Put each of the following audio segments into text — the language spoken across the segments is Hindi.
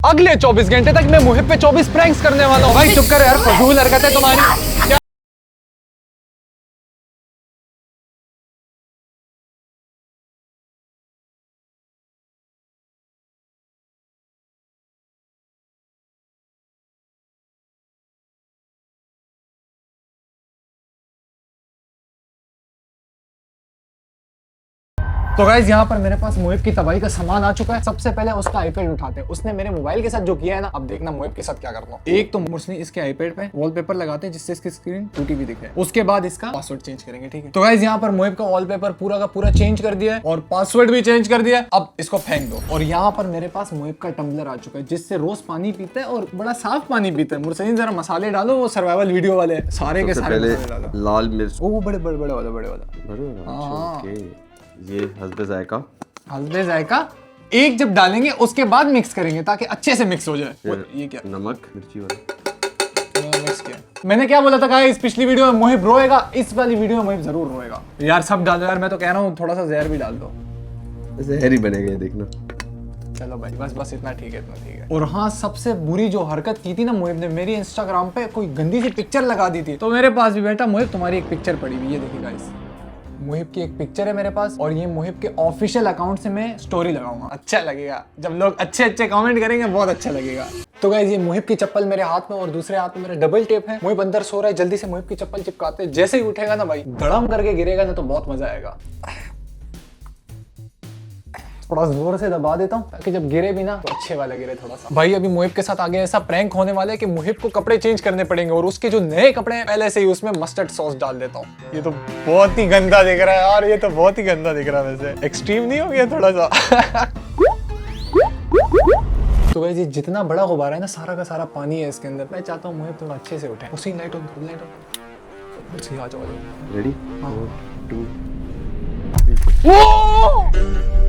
अगले 24 घंटे तक मैं मुहिब पे 24 प्रैंक्स करने वाला हूँ। भाई चुप कर यार, फजूल हरकत है तुम्हारी। तो गाइस यहाँ पर मेरे पास मुहिब की तबाही का सामान आ चुका है। सबसे पहले उसका आईपैड उठाते हैं। उसने मेरे मोबाइल के साथ जो किया है ना, अब देखना मुहिब के साथ क्या करता हूँ। एक तो मुझसे इसके आईपैड पे वॉलपेपर लगाते हैं जिससे इसकी स्क्रीन टूटी भी दिखे। उसके बाद इसका पासवर्ड चेंज करेंगे, ठीक है। तो गाइस यहाँ पर मुहिब का वॉलपेपर पूरा का पूरा चेंज कर दिया है और पासवर्ड भी चेंज कर दिया है। अब इसको फेंक दो। और यहाँ पर मेरे पास मुहिब का टम्बलर आ चुका है जिससे रोज पानी पीता है और बड़ा साफ पानी पीता है। मुर्सलीन जरा मसाले डालो, वो सर्वाइवल वीडियो वाले सारे के सारे लाल मिर्च, वो बड़े वाला। हाँ ये हस्बे जायका, हल्दी जायका एक जब डालेंगे उसके बाद मिक्स करेंगे ताकि अच्छे से मिक्स हो जाए। ये क्या नमक मिर्ची वाला मिक्स किया। मैंने क्या बोला था गाइस, पिछली वीडियो में मुहिब रोएगा, इस वाली वीडियो में मुहिब जरूर रोएगा। यार सब डालो यार, मैं तो कह रहा हूँ थोड़ा सा जहर भी डाल दो। जहर ही बनेगा, देखना। चलो भाई बस इतना ठीक है, इतना ठीक है। और हाँ, सबसे बुरी जो हरकत की थी ना मुहिब ने, मेरी इंस्टाग्राम पे कोई गंदी सी पिक्चर लगा दी थी। तो मेरे पास भी बेटा मुहिब तुम्हारी एक पिक्चर पड़ी हुई है, देखिए गाइस। मुहिब की एक पिक्चर है मेरे पास और ये मुहिब के ऑफिशियल अकाउंट से मैं स्टोरी लगाऊंगा। अच्छा लगेगा जब लोग अच्छे कमेंट करेंगे, बहुत अच्छा लगेगा। तो गाइस ये मुहिब की चप्पल मेरे हाथ में और दूसरे हाथ में मेरा डबल टेप है। मुहिब अंदर सो रहा है, जल्दी से मुहिब की चप्पल चिपकाते हैं। जैसे ही उठेगा ना भाई, धड़म करके गिरेगा ना तो बहुत मजा आएगा। थोड़ा जोर से दबा देता हूँ ताकि जब गिरे भी ना तो अच्छे वाला गिरे थोड़ा सा। भाई अभी मुहिब के साथ आगे ऐसा प्रैंक होने वाला है कि मुहिब को कपड़े चेंज करने पड़ेंगे और उसके जो नए कपड़े हैं पहले से ही उसमें मस्टर्ड सॉस डाल देता हूँ। ये तो बहुत ही गंदा दिख रहा है यार, ये तो बहुत ही गंदा दिख रहा है। वैसे एक्सट्रीम नहीं हो गया थोड़ा सा? तो वैसे जितना बड़ा गुब्बारा है ना, सारा का सारा पानी है इसके अंदर। मैं चाहता हूँ मुहिब थोड़ा अच्छे से उठे। उसी लाइट ऑन आ जाओ। रेडी?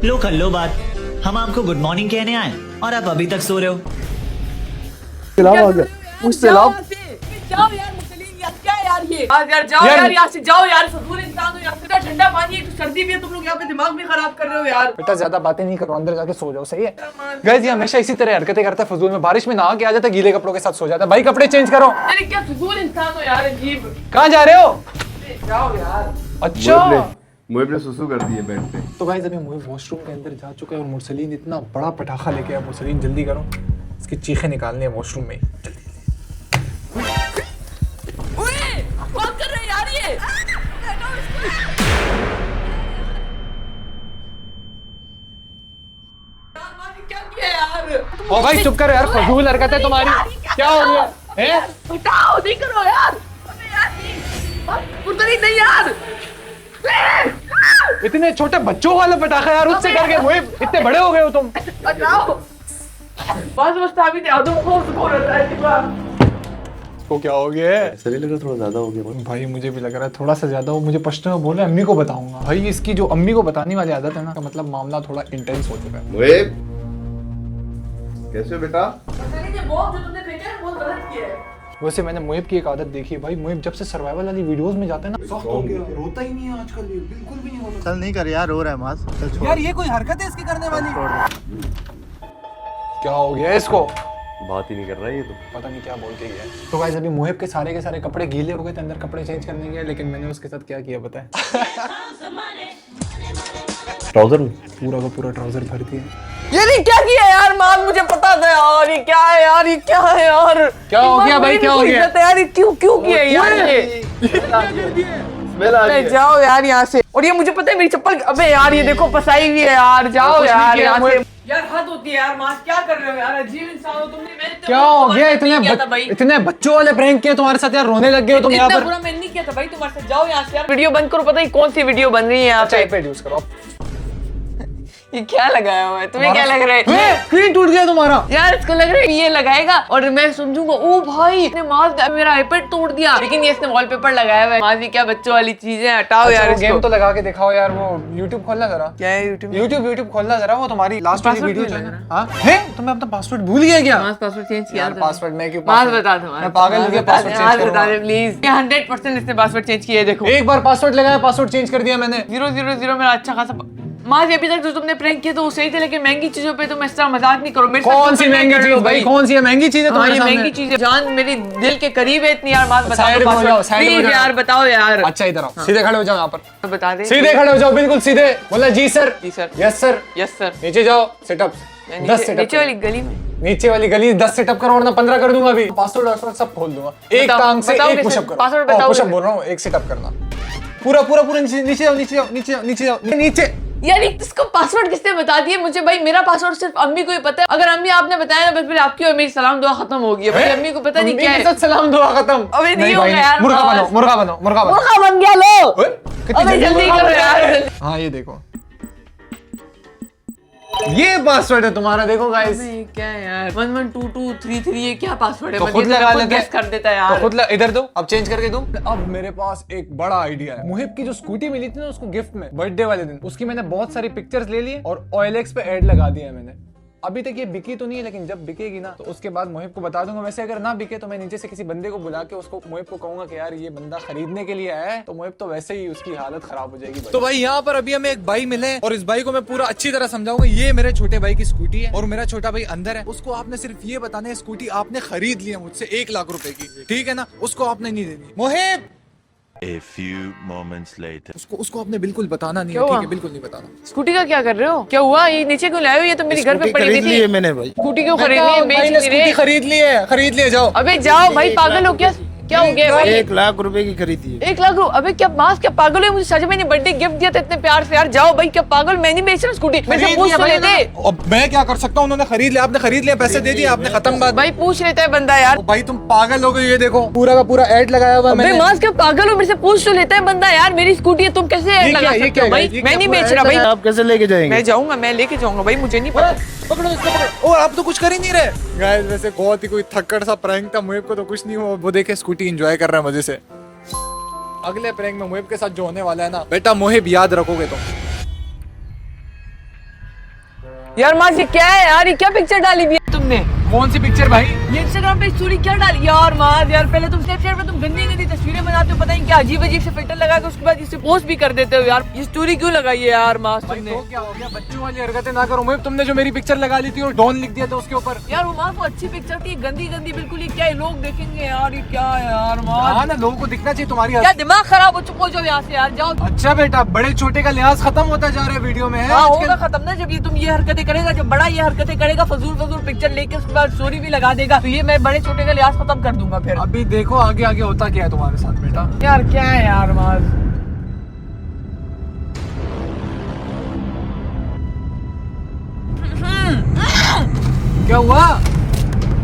लो कर लो बात, हम आपको गुड मॉर्निंग कहने आए और आप अभी तक सो रहे हो। सैलाब आ गया, उस सैलाब। जाओ यार मुसलिन, यार क्या यार ये यार जाओ यार यहाँ से जाओ यार। फजूल इंसान हो यार, इतना ठंडा पानी है, सर्दी भी है, तुम लोग यहाँ पे दिमाग भी खराब कर रहे हो यार। बेटा ज्यादा बातें नहीं करो, अंदर जाके सो जाओ, सही है? गाइस ये हमेशा इसी तरह हरकतें करता है फजूल में। बारिश में नहा के आ जाता है, गीले कपड़ों के साथ सो जाता है। भाई कपड़े चेंज करो। अरे क्या फजूल इंसान हो यार, अजीब। कहाँ जा रहे हो? जाओ यार। अच्छा मुहिब ने सुसु कर दी है बेड पे। तो गाइस अभी मुहिब वॉशरूम के अंदर जा चुका है और मुरसलीन इतना बड़ा पटाखा लेके आया। मुरसलीन जल्दी करो, इसकी चीखें निकालनी है वॉशरूम में। जल्दी ओए कौन कर रहे हैं यार ये? क्या किया यार? ओ भाई चुप करो यार, फजूल हरकत है तुम्हारी। क्या हो गया है? उठाओ, नहीं करो यार। अबे यार नहीं यार। इतने छोटे बच्चों वाला पटाखा यार, उससे डर गए मुहिब? इतने बड़े हो गए हो तुम। हटाओ। बस ताबीत आदम को रहता है कि तो क्या हो गया? ऐसा नहीं लग रहा थोड़ा ज्यादा हो गया? भाई मुझे भी लग रहा है थोड़ा सा ज्यादा हो। मुझे पश्तो में बोले अम्मी को बताऊंगा। भाई इसकी जो अम्मी को बताने वाली आदत है ना, का मतलब मामला थोड़ा इंटेंस हो चुका है। मुहिब कैसे हो बेटा? बहुत जो तुमने फेंका है बहुत गलत किया है। वैसे मैंने मुहिब की एक आदत देखी है भाई। मुहिब जब से सर्वाइवल वाली वीडियोस में जाते हैं ना, सख्त हो गया, रोता ही नहीं है आजकल। ये बिल्कुल भी नहीं होता। चल नहीं कर यार, रो रहा है मास। चल छोड़ यार ये कोई हरकत है इसकी करने वाली? क्या हो गया इसको? बात ही नहीं कर रहा है ये तो। पता नहीं क्या बोल के गया है। तो गाइस अभी मुहिब के सारे कपड़े गीले हो गए थे, अंदर कपड़े चेंज करने गए, लेकिन मैंने उसके साथ क्या किया पता है? ट्राउजर में पूरा का पूरा ट्राउजर भर दिया। ये नहीं क्या किया यार? मान मुझे पता था यार, ये क्या है यार? ये क्या है यार? क्या हो गया भाई, क्या हो गया यार? ये क्यों किया यार? ये जाओ यार यहाँ से। और ये मुझे पता है मेरी चप्पल, अबे यार ये देखो फसाई हुई है यार। जाओ यार यहाँ से। यार हद होती है यार, मास क्या कर रहे हो यार? अजीब इंसान हो तुमने। क्या हो गया? इतने बच्चों वाले प्रैंक किए तुम्हारे साथ यार, रोने लग गए हो तुम यहाँ पर। बुरा मैंने नहीं किया था भाई तुम्हारे साथ। जाओ यहाँ से यार, वीडियो बंद करो। पता ही कौन सी वीडियो बन रही है यहाँ पे। आईपैड यूज करो। ये क्या लगाया हुआ है? तुम्हें क्या लग रहा है? स्क्रीन टूट गया तुम्हारा। यार इसको लग रहा है ये लगाएगा और मैं समझूंगा ओ भाई इसने माउस मेरा आईपैड तोड़ दिया, लेकिन ये इसने वॉलपेपर लगाया हुआ है। माउस क्या बच्चों वाली चीजें, हटाओ यार इसको। गेम तो लगा के दिखाओ यार। वो YouTube खोलना जरा। क्या है YouTube खोलना जरा। वो तुम्हारी लास्ट वाली पासवर्ड वीडियो भूल है। हां है, तुम्हें अपना पासवर्ड भूल गया क्या? माउस पासवर्ड चेंज किया यार पासवर्ड मैं क्यों? माउस बता दो। मैं पागल हो गया, पासवर्ड चेंज बता दे प्लीज। 100% इसने पासवर्ड चेंज किया है। देखो एक बार पासवर्ड लगाया, पासवर्ड चेंज कर दिया मैंने। 000 मेरा अच्छा खासा माज अभी तक जो तुमने प्रैंक किया तो वो सही थे, लेकिन महंगी चीजों पे तुम इस तरह मजाक नहीं करो मेरे साथ। कौन सी महंगी चीज भाई, कौन सी है महंगी चीज है हाँ तुम्हारे ये सामने? महंगी चीज है, जान मेरी दिल के करीब है इतनी यार। माज बता साइड दो में हो जाओ, password। साइड में हो Please जाओ। यार बताओ यार। अच्छा इधर आओ, सीधे खड़े हो जाओ यहाँ पर, बता दे। सीधे खड़े हो जाओ, बिल्कुल सीधे। बोला जी सर। जी sir. Yes sir. Yes sir. नीचे जाओ, सेटअप 10 सेटअप। नीचे वाली गली में। नीचे वाली गली 10 सेटअप करो वरना 15 कर दूंगा अभी। पासवर्ड सब खोल दूंगा। एक बताओ, टांग से बताओ एक कैसे? पुशअप करो। पासवर्ड बताओ पुशअप कैसे? बोल रहा हूँ, एक सेटअप करना। पूरा पूरा पूरा नीचे जाओ, नीचे जाओ, नीचे जाओ, नीचे जाओ, नीचे। यार इसको पासवर्ड किसने बता दिया मुझे? भाई मेरा पासवर्ड सिर्फ अम्मी को ही पता है। अगर अम्मी आपने बताया ना, बस फिर आपकी और मेरी सलाम दुआ खत्म हो गई है। भाई अम्मी को पता नहीं क्या है। सलाम दुआ खत्म। अबे नहीं होगा यार। मुर्गा बनो, मुर्गा बनो, मुर्गा बनो। मुर्गा बन गया लो। अबे जल्दी करो यार। हाँ ये देखो, ये पासवर्ड है तुम्हारा, देखो गाइस। क्या यार 112233 ये क्या पासवर्ड है? तो मुझे खुद लगा लेते गेस कर देता है यार। तो खुद इधर दो, अब चेंज करके दूं। अब मेरे पास एक बड़ा आइडिया है। मुहिब की जो स्कूटी मिली थी ना उसको गिफ्ट में बर्थडे वाले दिन, उसकी मैंने बहुत सारी पिक्चर्स ले ली और OLX पे ऐड लगा दिया है मैंने। अभी तक ये बिकी तो नहीं है, लेकिन जब बिकेगी ना तो उसके बाद मुहिब को बता दूंगा। वैसे अगर ना बिके तो मैं नीचे से किसी बंदे को बुला के उसको मुहिब को कहूंगा कि यार ये बंदा खरीदने के लिए आया है, तो मुहिब तो वैसे ही उसकी हालत खराब हो जाएगी। तो भाई यहाँ पर अभी हमें एक भाई मिले और इस भाई को मैं पूरा अच्छी तरह समझाऊंगा। ये मेरे छोटे भाई की स्कूटी है और मेरा छोटा भाई अंदर है। उसको आपने सिर्फ ये बताना है स्कूटी आपने खरीद ली है मुझसे 1 लाख रुपए की, ठीक है ना? उसको आपने नहीं देनी। मुहिब A few moments later. उसको आपने बिल्कुल बताना नहीं है, क्या ठीक हुआ? है? बिल्कुल नहीं बताना। स्कूटी का क्या कर रहे हो? क्या हुआ? ये नीचे क्यों लाए हो? ये तो मेरी घर पे पड़ी हुई खरीद लिए थी। मैंने भाई। स्कूटी क्यों खरीदनी है? बेच भाई ने नहीं स्कूटी रहे। खरीद लिए जाओ। अबे जाओ भाई, पागल हो क्या? क्या हो गया भाई? 1 लाख रुपए की खरीदी है। 1 लाख रुपए? अबे क्या मास, क्या पागल है? मुझे सच में नहीं बर्थडे गिफ्ट दिया था इतने प्यार से यार। जाओ भाई, क्या पागल? मैं नहीं बेच रहा स्कूटी। मेरे से पूछ तो लेते। अब मैं क्या कर सकता हूँ? उन्होंने खरीद लिया, आपने खरीद लिया, पैसे दे दिए आपने, खत्म बात। भाई पूछ लेता है बंदा यार। ओ भाई तुम पागल हो गए, ये देखो पूरा का पूरा ऐड लगाया हुआ है अबे मैंने। मास, क्या पागल हो? मेरे से पूछ तो लेता है बंदा यार। मेरी स्कूटी है, तुम कैसे ऐड लगा सकते हो भाई? मैं नहीं बेच रहा भाई। आप कैसे लेके जाएंगे? मैं जाऊंगा, मैं लेके जाऊंगा भाई, मुझे नहीं पता। पकड़ो इसको, पकड़ो। और आप तो कुछ कर ही नहीं रहे। गाइस वैसे बहुत ही कोई थक्कड़ सा प्रैंक था, मुहिब को तो कुछ नहीं हुआ। वो देखे स्कूटी एंजॉय कर रहा है मजे से। अगले प्रैंक में मुहिब के साथ जो होने वाला है ना बेटा, मुहिब याद रखोगे तुम। यार मास ये क्या है यार? ये क्या पिक्चर डाली हुई है तुमने? कौन सी पिक्चर भाई? ये इंस्टाग्राम पे स्टोरी क्या डाली यार मास? यार पहले तुम स्नैपचैट पे तुम गंदी गंदी तस्वीरें बनाते हो, पता नहीं क्या अजीब अजीब से फिल्टर लगा के उसके बाद इसे पोस्ट भी कर देते हो यार। ये स्टोरी क्यों लगाई है यार मास तुमने? तो क्या हो गया? बच्चों वाली हरकतें ना करो मुहिब। तुमने जो मेरी पिक्चर लगा ली थी और डॉन लिख दिया था उसके ऊपर। यार वो मास वो अच्छी पिक्चर थी, गंदी गंदी बिल्कुल। ये क्या है? लोग देखेंगे यार, ये क्या है यार मास? हाँ ना, लोगों को दिखना चाहिए तुम्हारी क्या दिमाग खराब हो चुका हो? जाओ यहाँ से यार, जाओ। अच्छा बेटा, बड़े छोटे का लिहाज खत्म होता जा रहा है वीडियो में, है हाँ आजकल। होगा खत्म ना, जब ये तुम ये हरकतें करेगा, जब बड़ा ये हरकतें करेगा, फजूल पिक्चर लेके उसके बाद स्टोरी भी लगा देगा, तो ये मैं बड़े छोटे का लिहाज खत्म कर दूंगा फिर। अभी देखो आगे आगे होता क्या है तुम्हारे साथ बेटा। यार क्या है यार मास? क्या हुआ?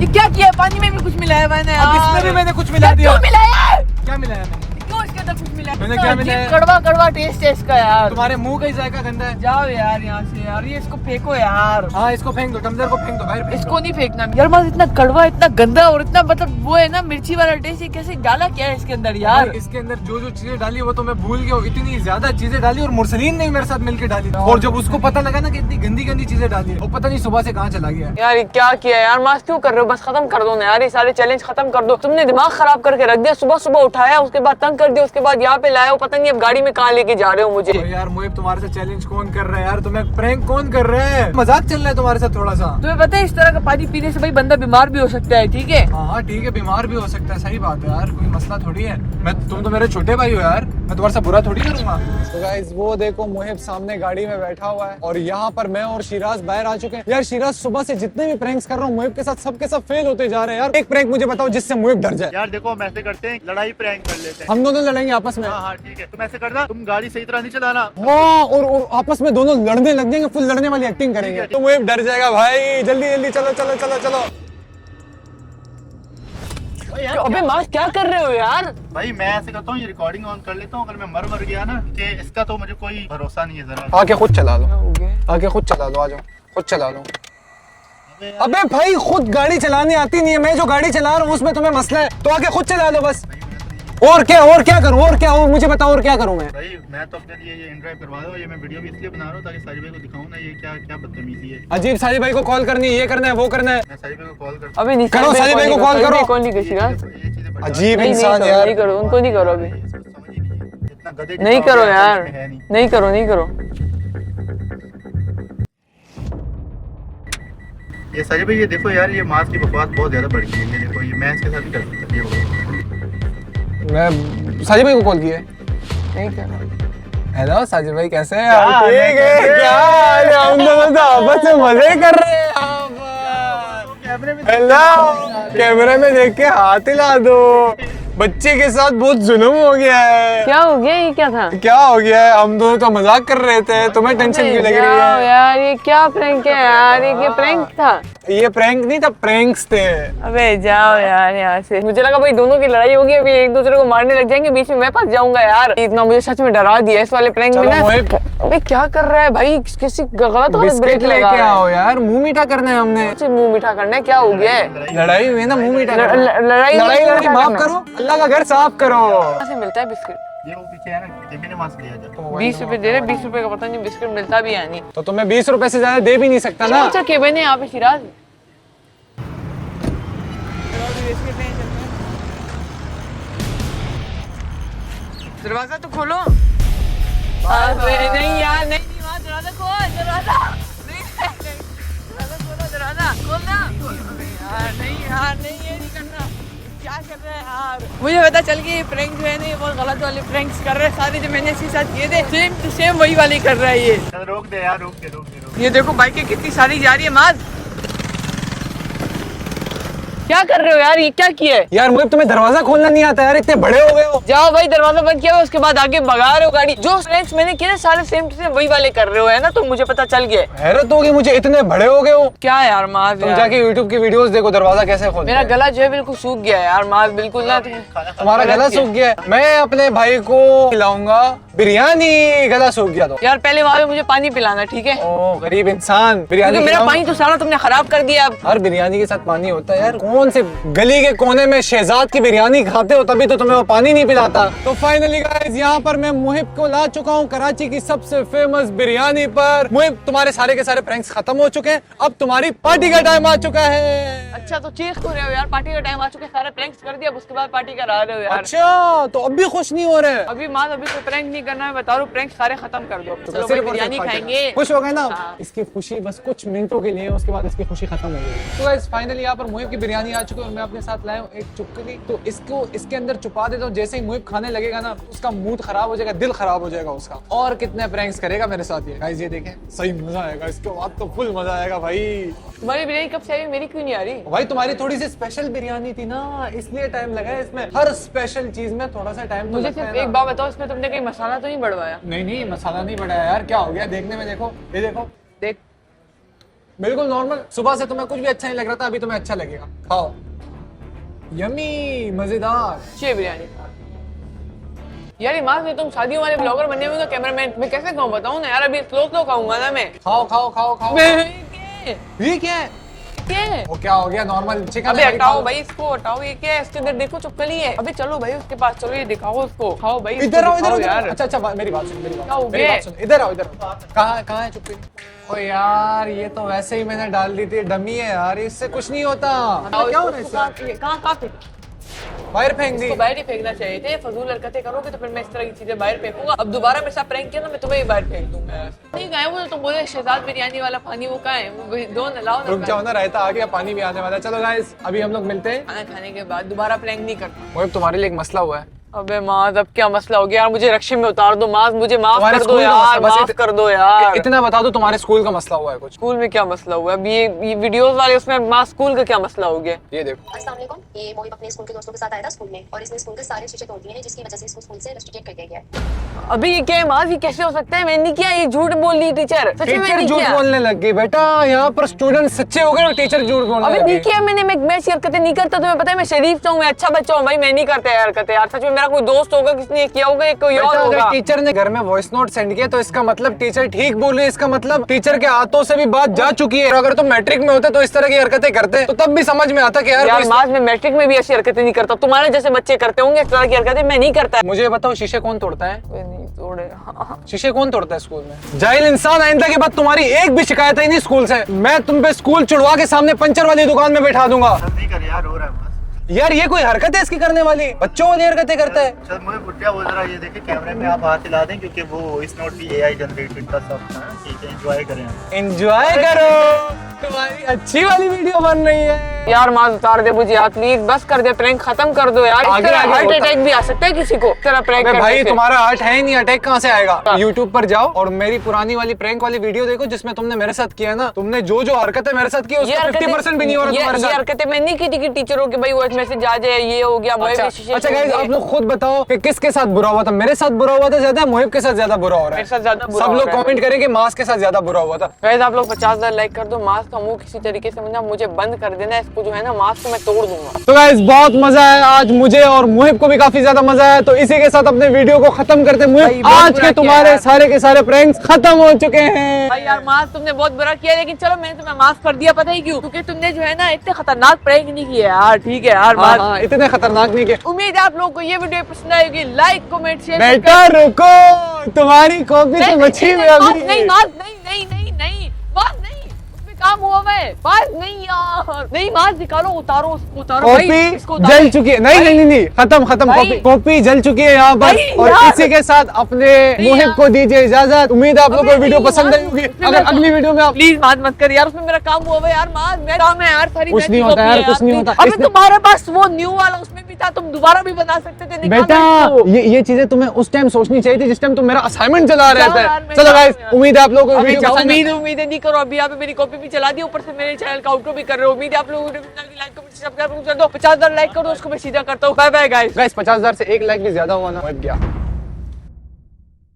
ये क्या किया? पानी में भी कुछ मिलाया मैंने अब यार। इसमें भी मैंने कुछ मिला दिया। क्यों मिलाया? क्या मिलाया मैंने? क्यों इसके अंदर कुछ मिलाया? मैंने क्या मिलाया? अजीब कड़वा कड़वा टेस्ट है इसका यार। तुम्हारे मुंह का ही जायका गंदा है। जाओ यार यहाँ से यार, ये इसको फेंको यार। हाँ इसको फेंक दो, टम्बलर को फेंक दो, बाहर फेंक दो। इसको नहीं फेंकना यार मास, इतना कड़वा, इतना गंदा और इतना मतलब वो है ना मिर्ची वाला टेस्ट। ये कैसे डाला क्या है इसके अंदर यार? भाई, इसके अंदर जो जो चीजें डाली वो तो मैं भूल गया हूँ। इतनी ज्यादा चीजें डाली और मुरसलीन ने मेरे साथ मिलकर डाली। और जब उसको पता लगा ना कि इतनी गंदी गंदी चीजें डाली है, वो पता नहीं सुबह से कहाँ चला गया। यार ये क्या किया यार मास? क्यों कर रहे हो? बस खत्म कर दो ना यार, ये सारे चैलेंज खत्म कर दो। तुमने दिमाग खराब करके रख दिया। सुबह सुबह उठाया, उसके बाद तंग कर दिया, उसके बाद यहाँ पे लाया हो, पता नहीं अब गाड़ी में कहाँ लेके जा रहे हो मुझे। तो यार मुहिब, तुम्हारे साथ चैलेंज कौन कर रहा है यार? तुम्हें प्रैंक कौन कर रहा है? मजाक चल रहा है तुम्हारे साथ थोड़ा सा। तुम्हें पता है इस तरह का पानी पीने से भाई बंदा बीमार भी हो सकता है, ठीक है? हाँ ठीक है, बीमार भी हो सकता है, सही बात है यार, कोई मसला थोड़ी है। तुम तो मेरे छोटे भाई हो यार, मैं तुम्हारे साथ बुरा थोड़ी करूंगा। तो गाइस वो देखो मुहिब सामने गाड़ी में बैठा हुआ है और यहाँ पर मैं और शिराज बाहर आ चुके हैं। यार शिराज सुबह से जितने भी प्रैंक्स कर रहा हूँ मुहिब के साथ, सबके सब फेल होते जा रहे हैं यार। एक प्रैंक मुझे बताओ जिससे मुहिब डर जाए। यार देखो हम ऐसे करते हैं, लड़ाई प्रैंक कर लेते हैं। हम दोनों लड़ेंगे आपस में। हाँ हाँ ठीक है, तुम ऐसे करना, तुम गाड़ी सही तरह नहीं चलाना। हाँ और आपस में दोनों लड़ने लग जाएंगे, फुल लड़ने वाली एक्टिंग करेंगे तो मुहिब डर जाएगा। भाई जल्दी जल्दी चलो चलो चलो चलो। अबे मास क्या कर रहे हो यार? भाई मैं ऐसे करता हूँ, ये रिकॉर्डिंग ऑन कर लेता हूँ। अगर मैं मर गया ना कि इसका तो मुझे कोई भरोसा नहीं है। जरा आके खुद चला लो, आके खुद चला लो, आ जाओ खुद चला लो। अबे भाई खुद गाड़ी चलाने आती नहीं है, मैं जो गाड़ी चला रहा हूँ उसमें तुम्हें मसला है, तो आके खुद चला लो बस। और क्या करूँ? और क्या और मुझे बताओ और क्या करूँ मैं? भाई मैं तो अपने लिए ये इंड्राइव करवा दो। ये मैं वीडियो भी इसलिए बना रहा हूँ ताकि साजिद भाई को दिखाऊं ना ये क्या क्या बदतमीजी है। अजीब साजिद भाई को कॉल करनी है, ये करना है, वो करना है। मैं साजिद भाई को कॉल करता अबे नहीं करो, साजिद भाई को कॉल करो। कौन नहीं किसी का? हूँ। ये चीजें बता- अजीब नहीं इंसान करो, यार। नहीं करो, उनको नहीं करो अभी। समझ ही नहीं है। इतना गधे के नहीं पाव करो के यार, इसमें है नहीं। नहीं करो, नहीं करो। ये साजिद भाई ये देखो यार, ये मास की बकवास बहुत ज्यादा बढ़ गई है। ये देखो, ये मैं इसके साथ भी कर सकता हूँ। ये देखो। मैं साजिद भाई को कॉल किया है। नहीं कर हेलो साजिद भाई, कैसे हैं आप? ठीक है, क्या हाल है? हम दोनों तो आपस में मजे कर रहे हैं यहाँ पर। हेलो, कैमरे में देख के हाथ हिला दो। बच्चे के साथ बहुत जुल्म हो गया है। क्या हो गया? ये क्या था? क्या हो गया है? हम दोनों तो मजाक कर रहे थे, तुम्हें टेंशन क्यों लग रही जाओ है? यार, ये क्या प्रैंक है यार? ये प्रैंक था। ये प्रैंक नहीं था, प्रैंक्स थे। अबे जाओ यार यहाँ से। मुझे लगा भाई दोनों की लड़ाई होगी, अभी एक दूसरे को मारने लग जाएंगे, बीच में मैं फंस जाऊंगा यार। इतना मुझे सच में डरा दिया इस वाले प्रैंक में चलो ना। मोहित, अबे क्या कर रहा है भाई? किसी गलत बिस्किट लेके आओ यार, मुंह मीठा करना है हमने। मुंह मीठा करना है? क्या हो गया है? लड़ाई हुई है ना, मुंह मीठा करना है। लड़ाई लड़ाई माफ करो, अल्लाह का घर साफ करो। कहाँ से मिलता है बिस्किट? ये वो पीछे है ना, जेबी ने वहाँ से लिया जाता। 20 रुपए दे रहे, 20 रुपए का पता नहीं बिस्किट मिलता भी है नहीं। तो तुम्हें 20 रुपए से ज्यादा दे भी नहीं सकता ना। अच्छा के बने यहाँ पे शिराज। दरवाजा तो खोलो। अरे नहीं यार, नहीं वहाँ दरवाजा खोल, दरवाजा खोलो, दरवाजा खोलना। यार नहीं ये नहीं करना। क्या कर रहे हैं यार? मुझे पता चल गया ये प्रैंक जो है ना, ये बहुत गलत वाले प्रैंक्स कर रहे हैं सारे, जो मैंने इसके साथ किए थे सेम टू सेम वही वाले कर रहा है ये। चल रोक दे यार, रोक दे। ये देखो बाइकें कितनी सारी जा रही है। माज क्या कर रहे हो यार? ये क्या किया है? यार मुझे तुम्हें दरवाजा खोलना नहीं आता यार, इतने बड़े हो गए हो। जाओ भाई, दरवाजा बंद किया हुआ, उसके बाद आगे भगा रहे हो गाड़ी। जो फ्रेंड्स मैंने किए ना सारे सेम टू सेम वही वाले कर रहे हो, है ना? तो मुझे पता चल गया। हैरत होगी मुझे, इतने बड़े हो गए हो। क्या यार माज, तुम जाके YouTube की वीडियोस देखो, दरवाजा कैसे खोलते मेरा हैं। गला जो है बिल्कुल सूख गया है यार माज, बिल्कुल ना। तुम्हारा गला सूख गया है। मैं अपने भाई को खिलाऊंगा बिरयानी, गला सूख गया तो। यार पहले वहाँ पे मुझे पानी पिलाना, ठीक है? ओ गरीब इंसान, बिरयानी क्योंकि मेरा खिलाऊं? पानी तो सारा तुमने खराब कर दिया। अब हर बिरयानी के साथ पानी होता है यार। कौन से गली के कोने में शहजाद की बिरयानी खाते हो, तभी तो तुम्हें वो पानी नहीं पिलाता। तो फाइनली गाइस, यहाँ पर मैं मुहिब को ला चुका हूँ कराची की सबसे फेमस बिरयानी पर। मुहिब, तुम्हारे सारे के सारे प्रैंक्स खत्म हो चुके हैं, अब तुम्हारी पार्टी का टाइम आ चुका है। अच्छा तो चीख तो रहे हो यार, पार्टी का टाइम आ चुका है, सारे प्रैंक्स कर दिया, अब उसके बाद पार्टी करा रहे हो यार। अच्छा, तो अब भी खुश नहीं हो रहे? अभी माज, अभी कोई प्रैंक नहीं करना है, बता रहा हूँ, प्रैंक सारे खत्म कर दो। चलो भाई, सिर्फ और बिरयानी सिर्फ खाएंगे। खुश हो गए ना? हाँ। इसकी खुशी बस कुछ मिनटों के लिए, उसके बाद इसकी खुशी खत्म हो गई। तो गाइस फाइनली यहाँ पर मुहिब की बिरयानी आ चुकी है और मैं अपने साथ लाया हूँ एक चुटकी। तो इसको इसके अंदर छुपा देता हूँ, जैसे ही मुहिब खाने लगेगा ना, उसका मूड खराब हो जाएगा, दिल खराब हो जाएगा उसका। और कितने प्रैंक्स करेगा मेरे साथ ये। गाइस ये देखें, सही मजा आएगा, इसके बाद तो फुल मजा आएगा भाई। तुम्हारी बिरयानी कब से आई? मेरी क्यों नहीं आ रही? भाई तुम्हारी थोड़ी सी स्पेशल बिरयानी थी ना, इसलिए टाइम लगा है इसमें। हर स्पेशल चीज में थोड़ा सा टाइम तो मुझे लगता सिर्फ है एक ना। बात बताओ, इसमें तुमने कहीं मसाला तो नहीं बढ़वाया? नहीं मसाला नहीं बढ़ाया यार, क्या हो गया? देखने में देखो, ये देखो, देख बिल्कुल नॉर्मल। सुबह से तुम्हें कुछ भी अच्छा नहीं लग रहा था, अभी तुम्हें अच्छा लगेगा। खाओ, यमी, मजेदार। अच्छी है बिरयानी यार। ये मास, तुम शादियों वाले ब्लॉगर बनने में तो कैमरामैन, मैं कैसे खाऊं बताऊं ना यार? अभी स्लो खाऊंगा ना मैं। खाओ खाओ खाओ खाओ। ये ये क्या है? क्या है? वो क्या हो गया? Normal chicken. अबे हटाओ भाई इसको, हटाओ। ये क्या है? इसके अंदर देखो चुपकली है। अबे चलो भाई उसके पास चलो, ये दिखाओ उसको, खाओ भाई। इधर आओ, इसको इधर दिखाओ आओ यार। अच्छा मेरी बात सुन, मेरी क्या हो बात मेरी गया? बात सुन, इधर आओ, इधर आओ। कहाँ है चुप्पी? ओ यार, ये तो वैसे ही मैंने डाल दी थी, डमी है यार, इससे कुछ नहीं होता। क्या हो रहा है इससे? कहाँ फेंक? बाहर फेंक दी। इसको बाहर ही फेंकना चाहिए थे। फजूल हरकतें करोगे तो फिर मैं इस तरह की चीजें बाहर फेंकूंगा। अब दोबारा मेरे साथ प्रैंक किया ना, मैं तुम्हें ही बाहर फेंक दूंगा। नहीं कहाँ है वो? तुम बोले शहजाद बिरयानी वाला पानी, वो कहाँ है? वो दो ना, लाओ ना। रुक जाओ ना, रायता आ गया, पानी भी आने वाला है। चलो गाइस, अभी हम लोग मिलते हैं। खाना खाने के बाद दोबारा प्रैंक नहीं करता। मोहिब, तुम्हारे लिए एक मसला हुआ है। अबे माज, अब क्या मसला हो गया यार? मुझे रक्षे में उतार दो माज, मुझे माफ तुम्हारे कर दो स्कूल का यार, मसला, बस माफ कर दो यार। इतना बता दो, तुम्हारे स्कूल का मसला हुआ है कुछ। स्कूल में क्या मसला हुआ? अब ये वीडियोस वाले उसमें माज, स्कूल का क्या मसला हो गया? ये देखो। अस्सलाम वालेकुम। ये मोहिब अपने स्कूल के दोस्तों के साथ आया था स्कूल में, और इसने स्कूल के सारे शीशे तोड़ दिए हैं, जिसकी वजह से इसको स्कूल से रस्ट्रिकेट कर दिया गया है। अभी ये क्या है माज? ये कैसे हो सकता है? मैंने नहीं किया, ये झूठ बोल रही टीचर। सच में टीचर मैंने झूठ किया। बोलने लग गई बेटा, यहाँ पर स्टूडेंट सच्चे हो गए और टीचर झूठ बोलने अबे लग नहीं गई। किया मैंने, मैं ऐसी हरकतें नहीं करता। तुम्हें पता है मैं शरीफ हूँ, मैं अच्छा बच्चा हूँ भाई, मैं नहीं करता यार हरकतें यार। सच में मेरा कोई दोस्त होगा किसने ये किया होगा, कोई और बेटा, होगा। अगर टीचर ने घर में वॉइस नोट सेंड किया तो इसका मतलब टीचर ठीक बोल रही है, इसका मतलब टीचर के हाथों से भी बात जा चुकी है। और अगर तुम मैट्रिक में होते तो इस तरह की हरकतें करते तो तब भी समझ में आता कि यार यार कोई- माज, मैं मैट्रिक में भी ऐसी हरकतें नहीं करता। तुम्हारे जैसे बच्चे करते होंगे इस तरह की हरकतें, मैं नहीं करता। मुझे बताओ, शीशे कौन तोड़ता है? कोई नहीं तोड़ेगा। शीशे कौन तोड़ता है स्कूल में? जाहिल इंसान, आइंदा के बाद तुम्हारी एक भी शिकायत ही नहीं स्कूल से, मैं तुम पे स्कूल छुड़वा के सामने पंचर वाली दुकान में बैठा दूंगा। नहीं कर यार, हो रहा है बस। यार ये कोई हरकत है इसकी करने वाली? बच्चों वाली हरकतें करता है। चल मुझे बुढ़िया बोल रहा है, ये देखिए कैमरे में आप हाथ हिला दें, क्योंकि वो वॉइस नोट भी AI जनरेटेड का सब था। ठीक है, एंजॉय करें। एंजॉय करो। तुम्हारी अच्छी वाली वीडियो बन रही है यार माज उतार दे मुझे यार प्लीज, बस कर दे, प्रैंक खत्म कर दो यार। आगे आगे हार्ट होता- अटैक भी आ सकता है किसी को तेरा प्रैंक अबे करने भाई से। तुम्हारा हार्ट है ही नहीं, अटैक कहाँ से आएगा। YouTube पर जाओ और मेरी पुरानी वाली प्रैंक वाली वीडियो देखो जिसमें तुमने मेरे साथ किया ना, तुमने जो जो हरकतें मेरे साथ की ये उसका 50% भी नहीं हो रहा तुम्हारे ये साथ। हरकतें मैं नहीं की थी कि टीचरों के भाई वॉइस मैसेज आ जाए, ये हो गया मोहिब ने शीशे अच्छा तोड़ गाइस दिए। आप लोग खुद बताओ कि किसके साथ बुरा हुआ था। मेरे साथ बुरा हुआ था ज्यादा, मोहिब के साथ ज्यादा बुरा हो रहा है। मेरे साथ ज्यादा बुरा सब हो लोग रहा है। कमेंट करें कि मास के साथ ज्यादा बुरा हुआ था। गाइस आप लोग 50,000 लाइक कर दो, मास्क का मुंह किसी तरीके से मुझे बंद कर देना, इसको जो है ना मास्क को मैं तोड़ दूंगा। तो गाइस बहुत मजा आया आज मुझे और मोहिब को भी काफी ज्यादा मजा आया। तो इसी के साथ अपने वीडियो को खत्म करते हैं। भाई, मोहिब बहुत आज बुरा के किया तुम्हारे यार। सारे के सारे प्रैंक्स खत्म हो चुके हैं। भाई यार मास्क तुमने बहुत बुरा किया, लेकिन चलो मैंने तुम्हें माफ कर दिया। पता ही क्यों? क्योंकि तुमने जो है ना इतने खतरनाक प्रैंक नहीं किए यार। ठीक है यार, हाँ, हाँ, इतने खतरनाक नहीं के। उम्मीद है आप लोगों को ये वीडियो पसंद आएगी। लाइक कमेंट शेयर बेटा रुको, तुम्हारी कॉपी तो मच्छी में अभी नहीं मास्क मास्क नहीं, उसमें काम हुआ मैं मास्क नहीं यार, नहीं मास्क निकालो, उतारो उसको, उतारो भाई, कॉपी इसको उतारो। जल चुकी है। नहीं खत्म भाई। कॉपी कॉपी जल चुकी है यहाँ पर। भाई, और यार। इसी के साथ अपने मोहिब यार। को दीजिए इजाजत। उम्मीद है आप लोगों को अबे वीडियो नहीं, पसंद आई मास्क- होगी। उसमें अगर मेरा- अगली वीडियो में आप प्लीज मत कर यार, उसमें मेरा काम हुआ है यार। मास्क मेरा काम है यार, सारी कुछ नहीं बैटरी होता कॉपी यार, है कुछ नहीं please। होता। अबे इसने- तुम्हारे पास वो न्यू वाला उसमें भी था, तुम दोबारा भी बना सकते थे। निकालो बेटा इसको। ये चीजें तुम्हें उस टाइम सोचनी चाहिए थी जिस टाइम तुम मेरा असाइनमेंट चला रहे यार, थे। मैं चलो क्या गाइस करूं यार? उम्मीद है आप लोगों को अबे वीडियो जाओ, पसंद है। उम्मीदें नहीं करो। अभी यहाँ पे मेरी कॉपी भी चला दी, ऊपर से मेरे चैनल का आउटरो भी कर रहे हो। उम्मीद है आप लोगों को लाइक कमेंट सब्सक्राइब कर दो। 50,000 लाइक कर दो, उसको मैं सीधा करता हूँ। Bye bye guys. गाइस 50,000 से 1 लाख भी ज्यादा हुआ ना, मोहिब गया।